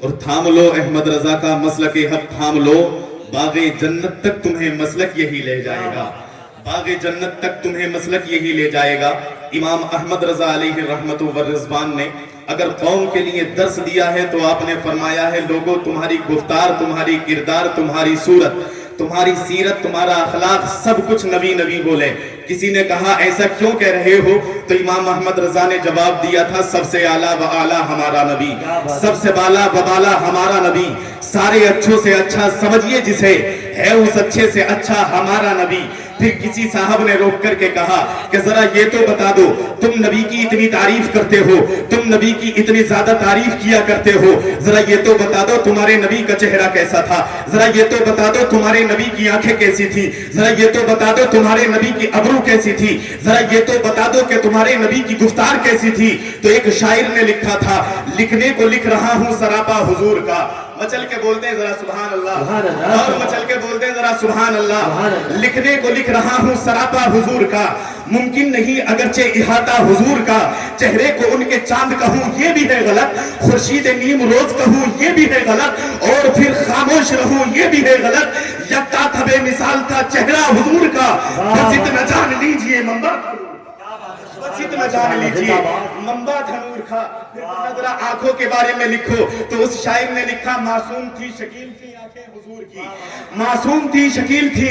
اور تھام لو احمد رضا کا مسلک حق تھام لو، باغ جنت تک تمہیں مسلک یہی لے جائے گا، باغ جنت تک تمہیں مسلک یہی لے جائے گا۔ امام احمد رضا علیہ رحمت و رضوان نے اگر قوم کے لیے درس دیا ہے تو آپ نے فرمایا ہے لوگوں تمہاری گفتار، تمہاری کردار، تمہاری صورت، تمہاری سیرت، تمہارا اخلاق سب کچھ نبی نبی بولے۔ کسی نے کہا ایسا کیوں کہہ رہے ہو؟ تو امام احمد رضا نے جواب دیا تھا سب سے اعلیٰ و اعلیٰ ہمارا نبی، سب سے بالا و بالا ہمارا نبی، سارے اچھوں سے اچھا سمجھیے جسے، ہے اس اچھے سے اچھا ہمارا نبی۔ پھر کسی صاحب نے روک کر کے کہا کہ ذرا یہ تو بتا دو، تم نبی کی اتنی تعریف کرتے ہو، تم نبی کی اتنی زیادہ تعریف کیا کرتے ہو، ذرا یہ تو بتا دو تمہارے نبی کا چہرہ کیسا تھا، ذرا یہ تو بتا دو تمہارے نبی کی آنکھیں کیسی تھی، ذرا یہ تو بتا دو تمہارے نبی کی ابرو کیسی تھی، ذرا یہ تو بتا دو کہ تمہارے نبی کی گفتار کیسی تھی۔ تو ایک شاعر نے لکھا تھا لکھنے کو لکھ رہا ہوں سراپا حضور کا، مچل کے بولتے ہیں ذرا سبحان اللہ، اور مچل کے بولتے ہیں ذرا سبحان اللہ۔ لکھنے کو لکھ رہا ہوں سراپا حضور کا، ممکن نہیں اگرچہ احاطہ حضور کا، چہرے کو ان کے چاند کہوں یہ بھی ہے غلط، خورشید نیم روز کہوں یہ بھی ہے غلط، اور پھر خاموش رہوں یہ بھی ہے غلط، یکتا تھا بے مثال تھا چہرہ حضور کا، بس اتنا جان لیجئے منبع، بس اتنا جان لیجئے منبع تھا نور کا۔ ذرا آنکھوں کے بارے میں لکھو تو اس شاعر نے لکھا معصوم تھی شکیل تھی آنکھیں حضور کی، معصوم تھی شکیل تھی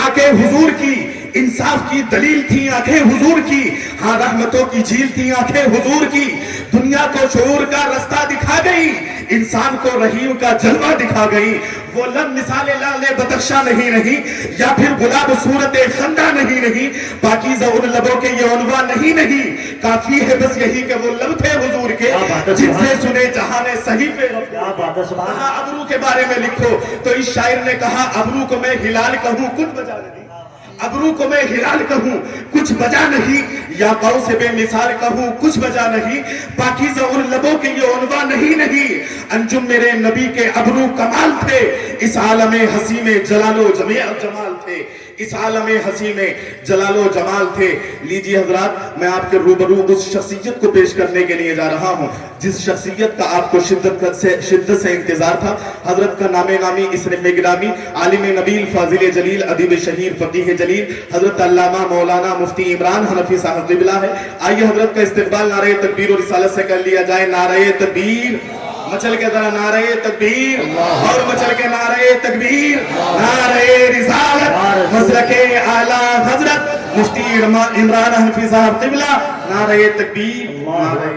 آنکھیں حضور کی، انصاف کی دلیل تھی آنکھیں حضور کی، ہاں رحمتوں کی جھیل تھی آنکھیں حضور کی، دنیا کو شعور کا رستہ دکھا گئی، انسان کو رحیم کا جلوہ دکھا گئی، وہ لب مثال لال بدخشاں نہیں رہی، یا پھر گلاب صورت خندہ نہیں، پاکیزہ ان لبوں کے یہ عنوان نہیں، کافی ہے بس یہی کہ وہ لب تھے حضور کے جن سے سنے جہاں نے صحیفے کہا ابرو کے بارے میں لکھو تو اس شاعر نے کہا ابرو کو میں ہلال کہوں کچھ بجا نہیں، ابرو کو میں ہلال کہوں کچھ بجا نہیں، یا قو سے بے مثال کہوں کچھ بجا نہیں، پاکیزہ ان لبوں کے یہ عنوان نہیں، انجم میرے نبی کے ابرو کمال تھے، اس عالم ہنسی میں جلال و جمال تھے، اس عالم ہنسی میں جلال و جمال تھے۔ لیجیے حضرات میں آپ کے روبرو اس شخصیت کو پیش کرنے کے لیے جا رہا ہوں جس شخصیت کا آپ کو شدت سے انتظار تھا۔ حضرت کا نام نامی اسم گرامی، عالم نبیل، فاضل جلیل، ادیب شہیر، فقیہ جلیل، حضرت علامہ مولانا مفتی عمران حنفی صاحب قبلہ ہے۔ آئیے حضرت کا استقبال نعرہ تکبیر و رسالت سے کر لیا جائے۔ نعرہ تکبیر، مچل کے ذرا نعرہ تکبیر، اور مچل کے نعرہ تکبیر، نعرہ رسالت، مسلک اعلیٰ حضرت مفتی عمران حنفی صاحب قبلہ، نعرہ تکبیر، نعرہ